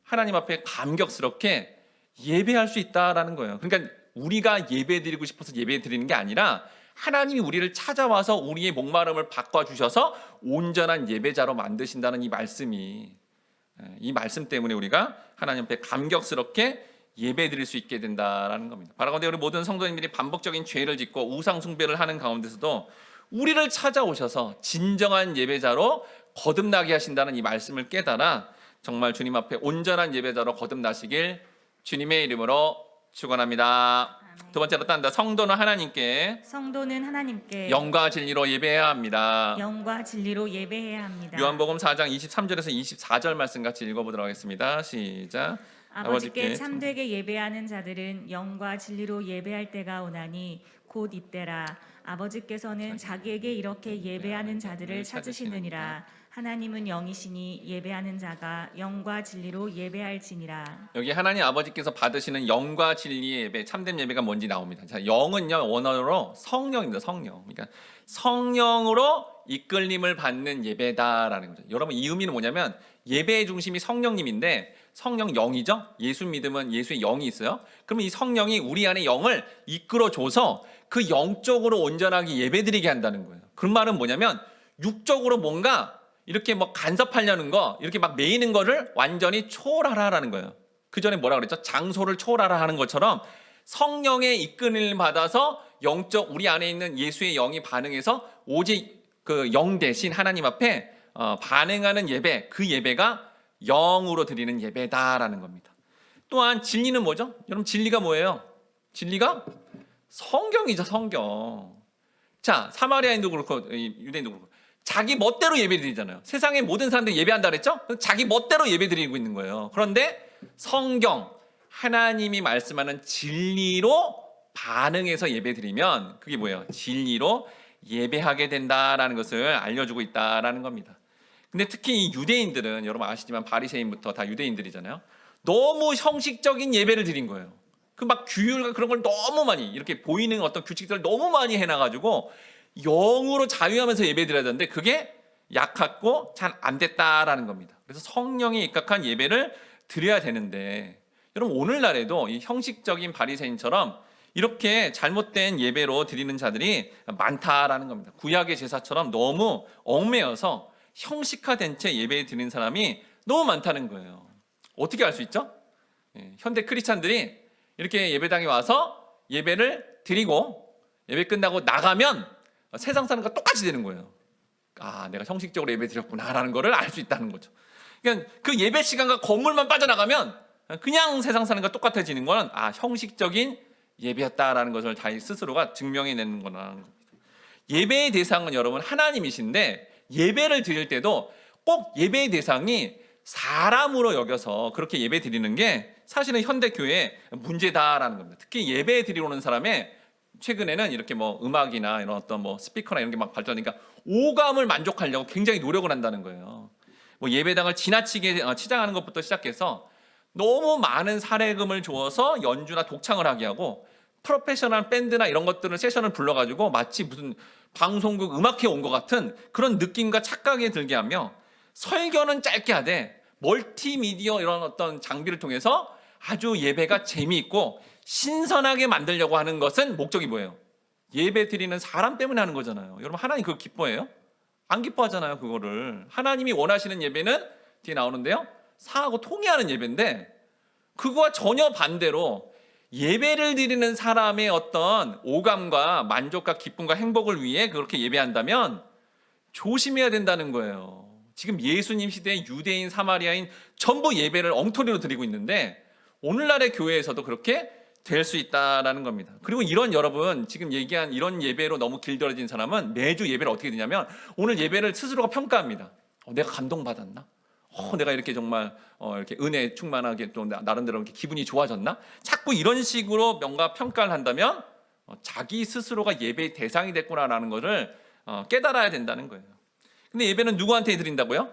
하나님 앞에 감격스럽게 예배할 수 있다라는 거예요. 그러니까 우리가 예배드리고 싶어서 예배드리는 게 아니라 하나님이 우리를 찾아와서 우리의 목마름을 바꿔주셔서 온전한 예배자로 만드신다는 이 말씀이, 이 말씀 때문에 우리가 하나님 앞에 감격스럽게 예배드릴 수 있게 된다라는 겁니다. 바라건대 우리 모든 성도님들이 반복적인 죄를 짓고 우상 숭배를 하는 가운데서도 우리를 찾아오셔서 진정한 예배자로 거듭나게 하신다는 이 말씀을 깨달아 정말 주님 앞에 온전한 예배자로 거듭나시길 주님의 이름으로 축원합니다. 두 번째로 따른다. 성도는 하나님께 영과 진리로 예배해야 합니다. 영과 진리로 예배해야 합니다. 요한복음 4장 23절에서 24절 말씀 같이 읽어보도록 하겠습니다. 시작. 아버지께 참되게 예배하는 자들은 영과 진리로 예배할 때가 오나니 곧 이때라. 아버지께서는 자기에게 이렇게 예배하는 자들을 찾으시느니라. 하나님은 영이시니 예배하는 자가 영과 진리로 예배할지니라. 여기 하나님 아버지께서 받으시는 영과 진리의 예배, 참된 예배가 뭔지 나옵니다. 자, 영은요, 원어로 성령입니다. 성령. 그러니까 성령으로 이끌림을 받는 예배다라는 거죠. 여러분, 이 의미는 뭐냐면 예배의 중심이 성령님인데 성령 영이죠. 예수 믿으면 예수의 영이 있어요. 그러면 이 성령이 우리 안에 영을 이끌어줘서 그 영적으로 온전하게 예배드리게 한다는 거예요. 그 말은 뭐냐면 육적으로 뭔가 이렇게 뭐 간섭하려는 거, 이렇게 막 매이는 거를 완전히 초월하라라는 거예요. 그 전에 뭐라 그랬죠? 장소를 초월하라 하는 것처럼 성령의 이끌림을 받아서 영적 우리 안에 있는 예수의 영이 반응해서 오직 그 영 대신 하나님 앞에 반응하는 예배, 그 예배가 영으로 드리는 예배다라는 겁니다. 또한 진리는 뭐죠? 여러분 진리가 뭐예요? 진리가 성경이죠, 성경. 자, 사마리아인도 그렇고 유대인도 그렇고 자기 멋대로 예배 드리잖아요. 세상의 모든 사람들이 예배한다 그랬죠? 자기 멋대로 예배 드리고 있는 거예요. 그런데 성경, 하나님이 말씀하는 진리로 반응해서 예배 드리면 그게 뭐예요? 진리로 예배하게 된다라는 것을 알려주고 있다라는 겁니다. 근데 특히 이 유대인들은 여러분 아시지만 바리새인부터 다 유대인들이잖아요. 너무 형식적인 예배를 드린 거예요. 그 막 규율과 그런 걸 너무 많이 이렇게 보이는 어떤 규칙들을 너무 많이 해놔가지고 영으로 자유하면서 예배 드려야 되는데 그게 약했고 잘 안 됐다라는 겁니다. 그래서 성령에 입각한 예배를 드려야 되는데 여러분 오늘날에도 이 형식적인 바리새인처럼 이렇게 잘못된 예배로 드리는 자들이 많다라는 겁니다. 구약의 제사처럼 너무 얽매여서 형식화된 채 예배 드리는 사람이 너무 많다는 거예요. 어떻게 알 수 있죠? 현대 크리스찬들이 이렇게 예배당에 와서 예배를 드리고 예배 끝나고 나가면 세상 사람과 똑같이 되는 거예요. 아, 내가 형식적으로 예배 드렸구나라는 거를 알 수 있다는 거죠. 그러니까 그 예배 시간과 건물만 빠져나가면 그냥 세상 사람과 똑같아지는 거는 형식적인 예배였다라는 것을 자기 스스로가 증명해내는 거라는 겁니다. 예배의 대상은 여러분 하나님이신데 예배를 드릴 때도 꼭 예배의 대상이 사람으로 여겨서 그렇게 예배 드리는 게 사실은 현대 교회의 문제다라는 겁니다. 특히 예배 드리러 오는 사람의 최근에는 이렇게 뭐 음악이나 이런 어떤 뭐 스피커나 이런 게 막 발전하니까 오감을 만족하려고 굉장히 노력을 한다는 거예요. 뭐 예배당을 지나치게 치장하는 것부터 시작해서 너무 많은 사례금을 주어서 연주나 독창을 하게 하고 프로페셔널 밴드나 이런 것들을 세션을 불러가지고 마치 무슨 방송국 음악회 온 것 같은 그런 느낌과 착각에 들게 하며 설교는 짧게 하되 멀티미디어 이런 어떤 장비를 통해서 아주 예배가 재미있고 신선하게 만들려고 하는 것은 목적이 뭐예요? 예배 드리는 사람 때문에 하는 거잖아요. 여러분 하나님 그거 기뻐해요? 안 기뻐하잖아요. 그거를 하나님이 원하시는 예배는 뒤에 나오는데요, 사하고 통회하는 예배인데 그거와 전혀 반대로 예배를 드리는 사람의 어떤 오감과 만족과 기쁨과 행복을 위해 그렇게 예배한다면 조심해야 된다는 거예요. 지금 예수님 시대의 유대인, 사마리아인 전부 예배를 엉터리로 드리고 있는데 오늘날의 교회에서도 그렇게 될 수 있다라는 겁니다. 그리고 이런 여러분 지금 얘기한 이런 예배로 너무 길들여진 사람은 매주 예배를 어떻게 드냐면 오늘 예배를 스스로가 평가합니다. 내가 감동받았나? 내가 이렇게 정말 이렇게 은혜 충만하게 또 나름대로 이렇게 기분이 좋아졌나? 자꾸 이런 식으로 뭔가 평가를 한다면 자기 스스로가 예배의 대상이 됐구나라는 것을 깨달아야 된다는 거예요. 근데 예배는 누구한테 드린다고요?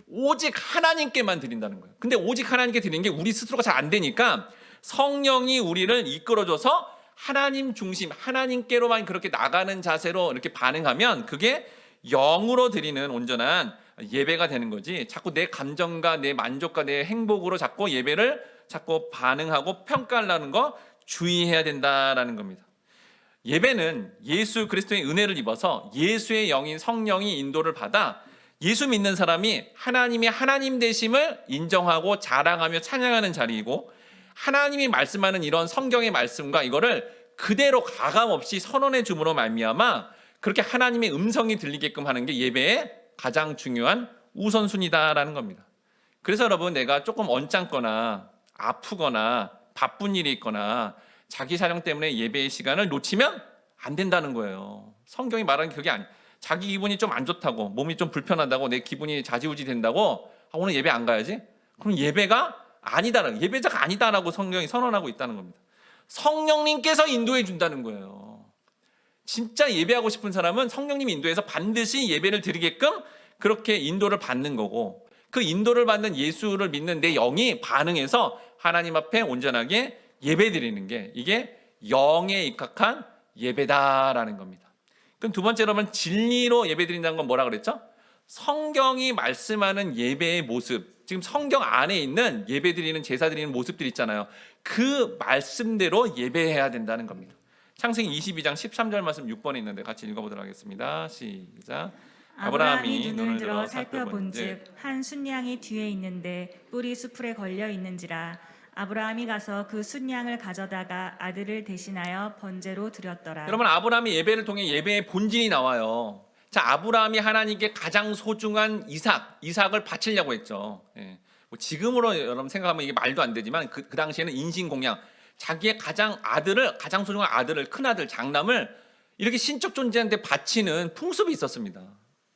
오직 하나님께만 드린다는 거예요. 근데 오직 하나님께 드리는 게 우리 스스로가 잘 안 되니까 성령이 우리를 이끌어줘서 하나님 중심, 하나님께로만 그렇게 나가는 자세로 이렇게 반응하면 그게 영으로 드리는 온전한 예배가 되는 거지. 자꾸 내 감정과 내 만족과 내 행복으로 자꾸 예배를 자꾸 반응하고 평가하려는 거 주의해야 된다라는 겁니다. 예배는 예수 그리스도의 은혜를 입어서 예수의 영인 성령이 인도를 받아 예수 믿는 사람이 하나님의 하나님 되심을 인정하고 자랑하며 찬양하는 자리이고, 하나님이 말씀하는 이런 성경의 말씀과 이거를 그대로 가감없이 선언해 줌으로 말미암아 그렇게 하나님의 음성이 들리게끔 하는 게 예배의 가장 중요한 우선순위다라는 겁니다. 그래서 여러분 내가 조금 언짢거나 아프거나 바쁜 일이 있거나 자기 사정 때문에 예배의 시간을 놓치면 안 된다는 거예요. 성경이 말하는 게 그게 아니에요. 자기 기분이 좀 안 좋다고, 몸이 좀 불편하다고, 내 기분이 좌지우지 된다고 오늘 예배 안 가야지? 그럼 예배가 아니다라는, 예배자가 아니다라고 성경이 선언하고 있다는 겁니다. 성령님께서 인도해 준다는 거예요. 진짜 예배하고 싶은 사람은 성령님이 인도해서 반드시 예배를 드리게끔 그렇게 인도를 받는 거고, 그 인도를 받는 예수를 믿는 내 영이 반응해서 하나님 앞에 온전하게 예배 드리는 게 이게 영에 입각한 예배다라는 겁니다. 그럼 두 번째로는 진리로 예배 드린다는 건 뭐라 그랬죠? 성경이 말씀하는 예배의 모습, 지금 성경 안에 있는 예배 드리는 제사 드리는 모습들 있잖아요. 그 말씀대로 예배해야 된다는 겁니다. 창세기 22장 13절 말씀 6번에 있는데 같이 읽어보도록 하겠습니다. 시작. 아브라함이 눈을 들어 살펴본즉 한 순양이 뒤에 있는데 뿔이 수풀에 걸려 있는지라. 아브라함이 가서 그 순양을 가져다가 아들을 대신하여 번제로 드렸더라. 여러분 아브라함이 예배를 통해 예배의 본질이 나와요. 자, 아브라함이 하나님께 가장 소중한 이삭을 바치려고 했죠. 뭐 지금으로 여러분 생각하면 이게 말도 안 되지만 그 당시에는 인신공양, 자기의 가장 소중한 아들을, 큰아들, 장남을 이렇게 신적 존재한테 바치는 풍습이 있었습니다.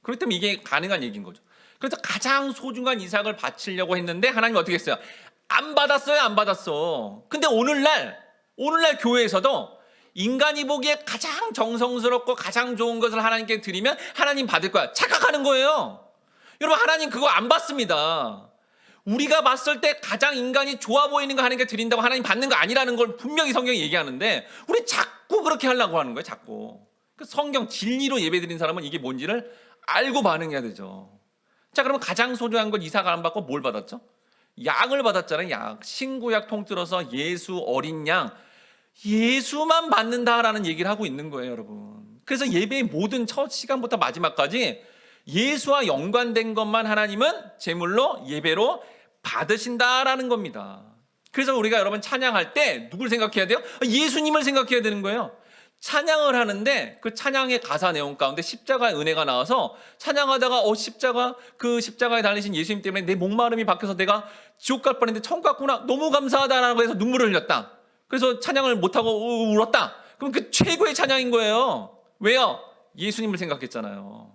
그렇기 때문에 이게 가능한 얘기인 거죠. 그래서 가장 소중한 이삭을 바치려고 했는데 하나님이 어떻게 했어요? 안 받았어요, 안 받았어. 근데 오늘날 교회에서도 인간이 보기에 가장 정성스럽고 가장 좋은 것을 하나님께 드리면 하나님 받을 거야. 착각하는 거예요. 여러분, 하나님 그거 안 받습니다. 우리가 봤을 때 가장 인간이 좋아 보이는 거 하나님께 드린다고 하나님 받는 거 아니라는 걸 분명히 성경이 얘기하는데 우리 자꾸 그렇게 하려고 하는 거예요. 자꾸. 그 성경 진리로 예배 드린 사람은 이게 뭔지를 알고 반응해야 되죠. 자, 그러면 가장 소중한 걸 이삭을 안 받고 뭘 받았죠? 양을 받았잖아요. 양. 신구약 통틀어서 예수, 어린 양, 예수만 받는다라는 얘기를 하고 있는 거예요, 여러분. 그래서 예배의 모든 첫 시간부터 마지막까지 예수와 연관된 것만 하나님은 제물로 예배로 받으신다라는 겁니다. 그래서 우리가 여러분 찬양할 때 누굴 생각해야 돼요? 예수님을 생각해야 되는 거예요. 찬양을 하는데 그 찬양의 가사 내용 가운데 십자가의 은혜가 나와서 찬양하다가 십자가에 달리신 예수님 때문에 내 목마름이 바뀌어서 내가 지옥 갈 뻔했는데 천국 갔구나, 너무 감사하다라고 해서 눈물을 흘렸다. 그래서 찬양을 못하고 울었다. 그럼 그 최고의 찬양인 거예요. 왜요? 예수님을 생각했잖아요.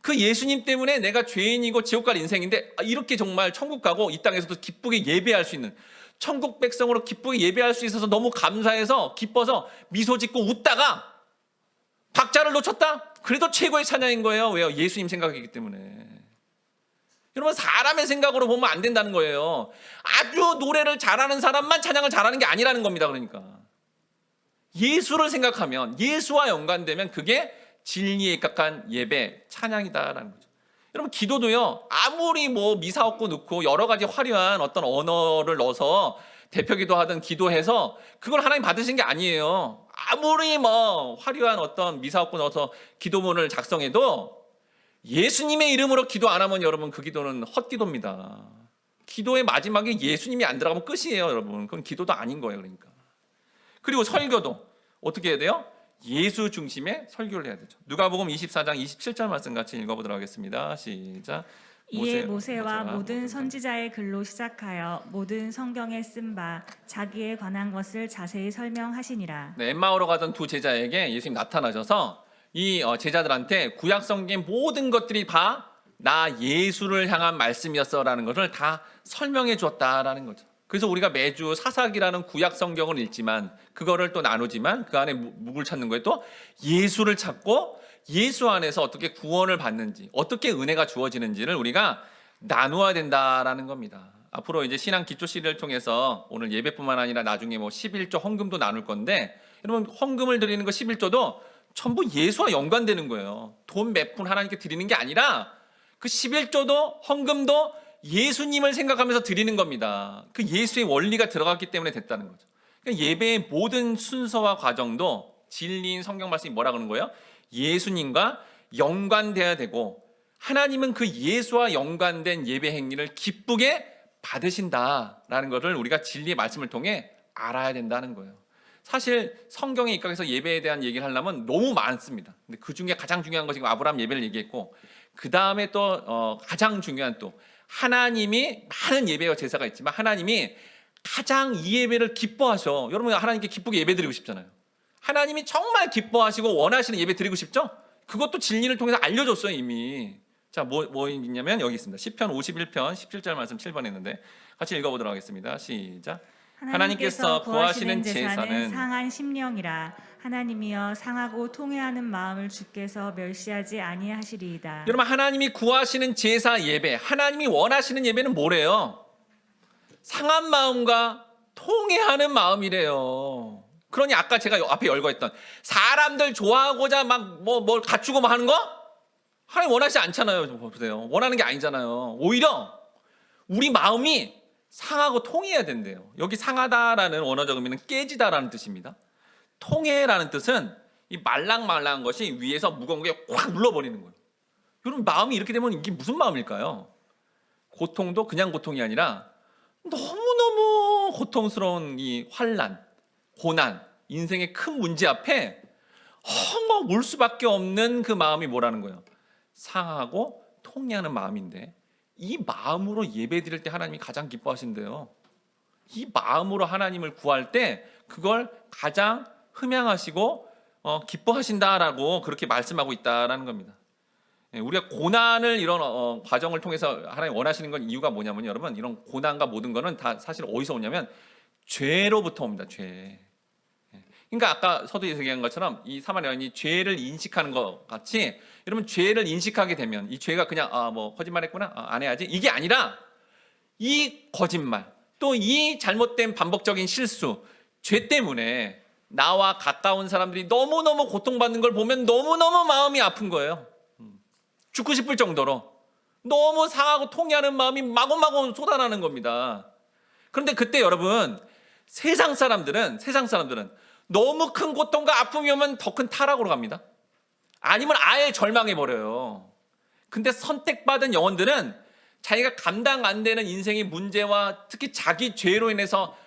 그 예수님 때문에 내가 죄인이고 지옥 갈 인생인데 이렇게 정말 천국 가고 이 땅에서도 기쁘게 예배할 수 있는, 천국 백성으로 기쁘게 예배할 수 있어서 너무 감사해서 기뻐서 미소 짓고 웃다가 박자를 놓쳤다? 그래도 최고의 찬양인 거예요. 왜요? 예수님 생각이기 때문에. 여러분, 사람의 생각으로 보면 안 된다는 거예요. 아주 노래를 잘하는 사람만 찬양을 잘하는 게 아니라는 겁니다. 그러니까 예수를 생각하면, 예수와 연관되면 그게 진리에 가까운 예배, 찬양이다라는 거죠. 여러분, 기도도요, 아무리 뭐 미사 얻고 넣고 여러 가지 화려한 어떤 언어를 넣어서 대표기도 하든 기도해서 그걸 하나님 받으신 게 아니에요. 아무리 뭐 화려한 어떤 미사 얻고 넣어서 기도문을 작성해도 예수님의 이름으로 기도 안 하면 여러분 그 기도는 헛기도입니다. 기도의 마지막에 예수님이 안 들어가면 끝이에요, 여러분. 그건 기도도 아닌 거예요, 그러니까. 그리고 설교도 어떻게 해야 돼요? 예수 중심의 설교를 해야 되죠. 누가복음 24장 27절 말씀 같이 읽어보도록 하겠습니다. 시작. 이에 모세와 모든 선지자의 글로 시작하여 모든 성경에 쓴 바 자기에 관한 것을 자세히 설명하시니라. 네, 엠마오로 가던 두 제자에게 예수님 나타나셔서 이 제자들한테 구약 성경 모든 것들이 다 나 예수를 향한 말씀이었어라는 것을 다 설명해 주었다라는 거죠. 그래서 우리가 매주 사사기라는 구약 성경을 읽지만 그거를 또 나누지만 그 안에 묵을 찾는 거에 또 예수를 찾고 예수 안에서 어떻게 구원을 받는지, 어떻게 은혜가 주어지는지를 우리가 나누어야 된다라는 겁니다. 앞으로 이제 신앙 기초 시리를 통해서 오늘 예배뿐만 아니라 나중에 뭐 11조 헌금도 나눌 건데, 여러분 헌금을 드리는 거 11조도 전부 예수와 연관되는 거예요. 돈 몇 푼 하나님께 드리는 게 아니라 그 11조도 헌금도 예수님을 생각하면서 드리는 겁니다. 그 예수의 원리가 들어갔기 때문에 됐다는 거죠. 그러니까 예배의 모든 순서와 과정도 진리인 성경 말씀이 뭐라 그러는 거예요? 예수님과 연관돼야 되고 하나님은 그 예수와 연관된 예배 행위를 기쁘게 받으신다라는 것을 우리가 진리의 말씀을 통해 알아야 된다는 거예요. 사실 성경에 입각해서 예배에 대한 얘기를 하려면 너무 많습니다. 근데 그 중에 가장 중요한 것이 아브라함 예배를 얘기했고, 그 다음에 또 가장 중요한 또 하나님이, 많은 예배와 제사가 있지만 하나님이 가장 이 예배를 기뻐하셔. 여러분, 하나님께 기쁘게 예배 드리고 싶잖아요. 하나님이 정말 기뻐하시고 원하시는 예배 드리고 싶죠? 그것도 진리를 통해서 알려줬어요, 이미. 자, 뭐 있냐면 여기 있습니다. 시편 51편 17절 말씀 7번 했는데 같이 읽어보도록 하겠습니다. 시작. 하나님께서 구하시는 제사는 상한 심령이라. 하나님이여 상하고 통회하는 마음을 주께서 멸시하지 아니하시리이다. 여러분, 하나님이 구하시는 제사 예배, 하나님이 원하시는 예배는 뭐래요? 상한 마음과 통회하는 마음이래요. 그러니 아까 제가 앞에 열거했던 사람들 좋아하고자 막 뭘 갖추고 뭐 하는 거? 하나님 원하시지 않잖아요. 좀 보세요. 원하는 게 아니잖아요. 오히려 우리 마음이 상하고 통해야 된대요. 여기 상하다라는 원어적 의미는 깨지다라는 뜻입니다. 통해라는 뜻은 이 말랑말랑한 것이 위에서 무거운 게 확 눌러버리는 거예요. 여러분, 마음이 이렇게 되면 이게 무슨 마음일까요? 고통도 그냥 고통이 아니라 너무너무 고통스러운 이 환난, 고난, 인생의 큰 문제 앞에 헝헉 울 수밖에 없는 그 마음이 뭐라는 거예요? 상하고 통해하는 마음인데, 이 마음으로 예배드릴 때 하나님이 가장 기뻐하신대요. 이 마음으로 하나님을 구할 때 그걸 가장 흠양하시고 기뻐하신다라고 그렇게 말씀하고 있다라는 겁니다. 우리가 고난을 이런 과정을 통해서 하나님 원하시는 건 이유가 뭐냐면 여러분, 이런 고난과 모든 거는 다 사실 어디서 오냐면 죄로부터 옵니다. 죄. 그러니까 아까 서두에서 얘기한 것처럼 이 사마리아 여인이 죄를 인식하는 것 같이, 여러분 죄를 인식하게 되면 이 죄가 그냥 뭐 거짓말했구나, 안 해야지, 이게 아니라 이 거짓말 또 이 잘못된 반복적인 실수, 죄 때문에 나와 가까운 사람들이 너무너무 고통받는 걸 보면 너무너무 마음이 아픈 거예요. 죽고 싶을 정도로 너무 상하고 통해하는 마음이 마구마구 쏟아나는 겁니다. 그런데 그때 여러분, 세상 사람들은 너무 큰 고통과 아픔이 오면 더 큰 타락으로 갑니다. 아니면 아예 절망해버려요. 근데 선택받은 영혼들은 자기가 감당 안 되는 인생의 문제와 특히 자기 죄로 인해서,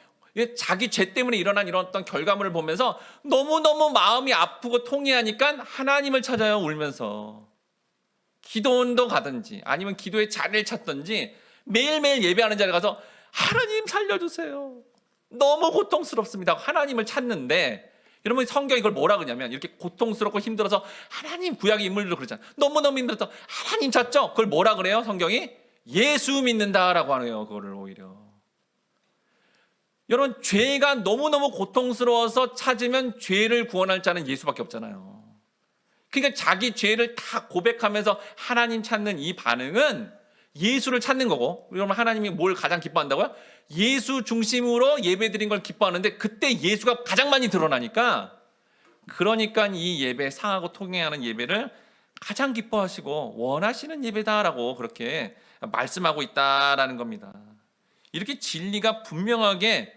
자기 죄 때문에 일어난 이런 어떤 결과물을 보면서 너무너무 마음이 아프고 통해하니까 하나님을 찾아요. 울면서 기도원도 가든지 아니면 기도의 자리를 찾든지 매일매일 예배하는 자리에 가서 하나님 살려주세요, 너무 고통스럽습니다, 하나님을 찾는데, 여러분 성경이 이걸 뭐라 그러냐면, 이렇게 고통스럽고 힘들어서 하나님, 구약의 인물들도 그러잖아요. 너무너무 힘들어서 하나님 찾죠. 그걸 뭐라 그래요? 성경이 예수 믿는다라고 하네요. 그거를 오히려. 여러분, 죄가 너무너무 고통스러워서 찾으면 죄를 구원할 자는 예수밖에 없잖아요. 그러니까 자기 죄를 다 고백하면서 하나님 찾는 이 반응은 예수를 찾는 거고, 그러면 하나님이 뭘 가장 기뻐한다고요? 예수 중심으로 예배드린 걸 기뻐하는데, 그때 예수가 가장 많이 드러나니까, 그러니까 이 예배, 상하고 통해하는 예배를 가장 기뻐하시고 원하시는 예배다라고 그렇게 말씀하고 있다라는 겁니다. 이렇게 진리가 분명하게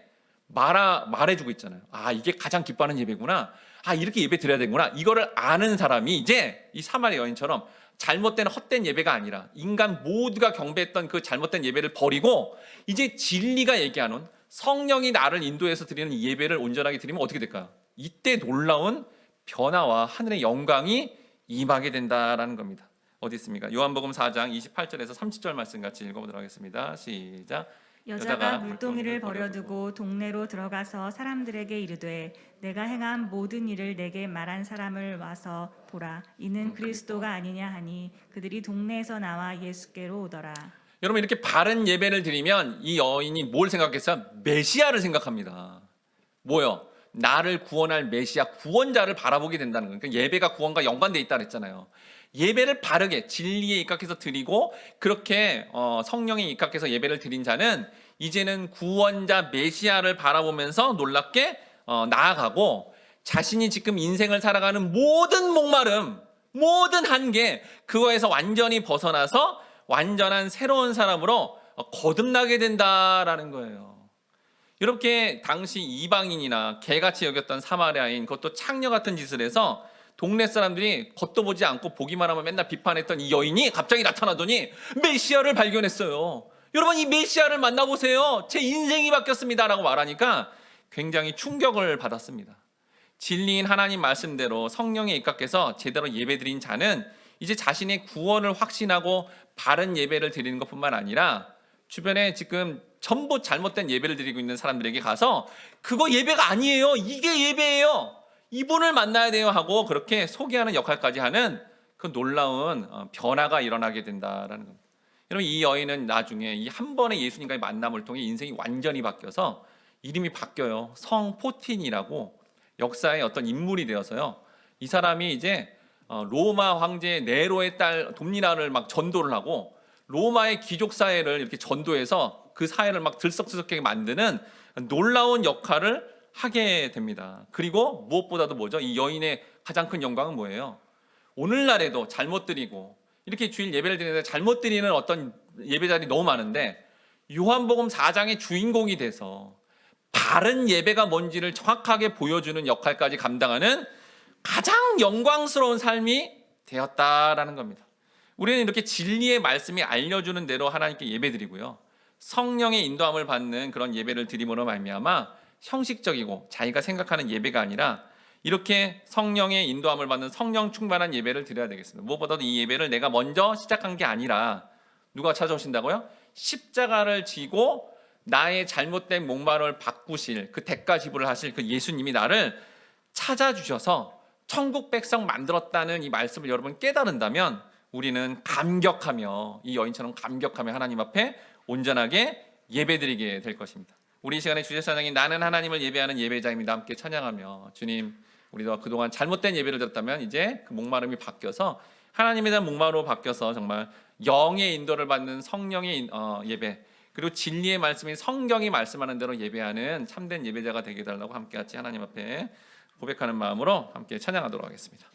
말해주고 있잖아요. 이게 가장 기뻐하는 예배구나, 이렇게 예배 드려야 되는구나, 이거를 아는 사람이 이제 이 사마리아 여인처럼 잘못된 헛된 예배가 아니라 인간 모두가 경배했던 그 잘못된 예배를 버리고 이제 진리가 얘기하는, 성령이 나를 인도해서 드리는 이 예배를 온전하게 드리면 어떻게 될까요? 이때 놀라운 변화와 하늘의 영광이 임하게 된다라는 겁니다. 어디 있습니까? 요한복음 4장 28절에서 30절 말씀 같이 읽어보도록 하겠습니다. 시작. 여자가 물동이를 버려두고 동네로 들어가서 사람들에게 이르되 내가 행한 모든 일을 내게 말한 사람을 와서 보라, 이는 그리스도가 아니냐 하니 그들이 동네에서 나와 예수께로 오더라. 여러분, 이렇게 바른 예배를 드리면 이 여인이 뭘 생각했어요? 메시아를 생각합니다. 뭐요? 나를 구원할 메시아, 구원자를 바라보게 된다는 거예요. 그러니까 예배가 구원과 연관되어 있다 그랬잖아요. 예배를 바르게 진리에 입각해서 드리고 그렇게 성령에 입각해서 예배를 드린 자는 이제는 구원자 메시아를 바라보면서 놀랍게 나아가고, 자신이 지금 인생을 살아가는 모든 목마름, 모든 한계, 그거에서 완전히 벗어나서 완전한 새로운 사람으로 거듭나게 된다라는 거예요. 이렇게 당시 이방인이나 개같이 여겼던 사마리아인, 그것도 창녀 같은 짓을 해서 동네 사람들이 겉도 보지 않고 보기만 하면 맨날 비판했던 이 여인이 갑자기 나타나더니 메시아를 발견했어요. 여러분, 이 메시아를 만나보세요, 제 인생이 바뀌었습니다 라고 말하니까 굉장히 충격을 받았습니다. 진리인 하나님 말씀대로 성령에 입각해서 제대로 예배드린 자는 이제 자신의 구원을 확신하고 바른 예배를 드리는 것뿐만 아니라 주변에 지금 전부 잘못된 예배를 드리고 있는 사람들에게 가서 그거 예배가 아니에요, 이게 예배예요, 이분을 만나야 돼요 하고 그렇게 소개하는 역할까지 하는 그 놀라운 변화가 일어나게 된다라는 겁니다. 여러분, 이 여인은 나중에 이 한 번의 예수님과의 만남을 통해 인생이 완전히 바뀌어서 이름이 바뀌어요. 성포틴이라고 역사의 어떤 인물이 되어서요, 이 사람이 이제 로마 황제 네로의 딸 돕니나를 막 전도를 하고 로마의 귀족 사회를 이렇게 전도해서 그 사회를 막 들썩들썩하게 만드는 놀라운 역할을 하게 됩니다. 그리고 무엇보다도 뭐죠? 이 여인의 가장 큰 영광은 뭐예요? 오늘날에도 잘못 드리고 이렇게 주일 예배를 드리는데 잘못 드리는 어떤 예배자들이 너무 많은데, 요한복음 4장의 주인공이 돼서 바른 예배가 뭔지를 정확하게 보여주는 역할까지 감당하는 가장 영광스러운 삶이 되었다라는 겁니다. 우리는 이렇게 진리의 말씀이 알려주는 대로 하나님께 예배드리고요, 성령의 인도함을 받는 그런 예배를 드림으로 말미암아 형식적이고 자기가 생각하는 예배가 아니라 이렇게 성령의 인도함을 받는 성령 충만한 예배를 드려야 되겠습니다. 무엇보다도 이 예배를 내가 먼저 시작한 게 아니라 누가 찾아오신다고요? 십자가를 지고 나의 잘못된 목마름을 바꾸실 그 대가 지불을 하실 그 예수님이 나를 찾아주셔서 천국 백성 만들었다는 이 말씀을 여러분 깨달은다면 우리는 감격하며 이 여인처럼 감격하며 하나님 앞에 온전하게 예배드리게 될 것입니다. 우리 이 시간에 주제 찬양인 나는 하나님을 예배하는 예배자입니다. 함께 찬양하며 주님 우리가 그동안 잘못된 예배를 드렸다면 이제 그 목마름이 바뀌어서 하나님에 대한 목마름으로 바뀌어서 정말 영의 인도를 받는 성령의 예배 그리고 진리의 말씀인 성경이 말씀하는 대로 예배하는 참된 예배자가 되게 해달라고 함께 같이 하나님 앞에 고백하는 마음으로 함께 찬양하도록 하겠습니다.